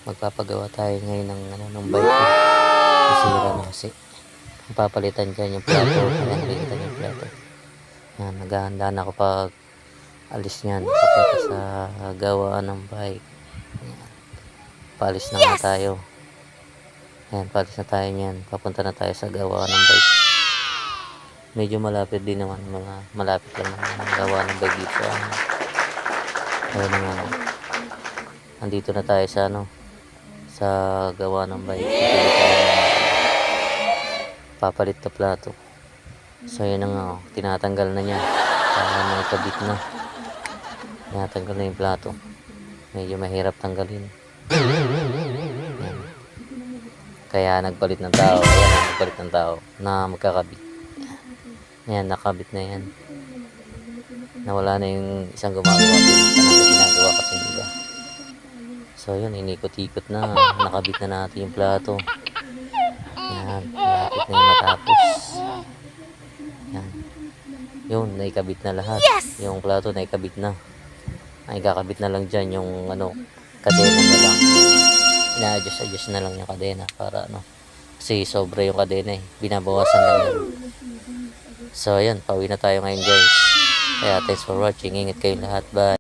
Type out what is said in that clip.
magpapagawa tayo ngayon ng ng bike ko. Nasira na kasi. Papalitan dyan yung plato. Ayan, nakikita niyo yung plato. Yan, naghahanda na ako pag alis niyan papunta sa gawaan ng bike. Ayan. Paalis na nga tayo. Ayan, paalis na tayo niyan. Papunta na tayo sa gawaan ng bike. Medyo malapit din naman, malapit lang naman ang gawaan ng bike dito. Ayun na nga. Andito na tayo sa sa gawa ng bike. Papalit na plato. So yun na nga, tinatanggal na niya para may kabit na. Tinatanggal na yung plato. Medyo mahirap tanggalin. Yan. Kaya nagpalit ng tao. Ayan, nagpalit ng tao na magkakabit. Ayan, nakabit na yan. Nawala na yung isang gumagawa. Pinunta na ginagawa kasi nila. So yun, inikot-ikot na. Nakabit na natin yung plato. Yan, malapit na yung matapos. Yan. Yun, naikabit na lahat. Yung plato naikabit na. Ay, kakabit na lang dyan yung kadena na lang. Ina-adjust na lang yung kadena para kasi sobra yung kadena eh. Binabawasan lang yun. So, ayan, pauwi na tayo ngayon guys. Kaya, thanks for watching. Ingat kayo lahat. Bye.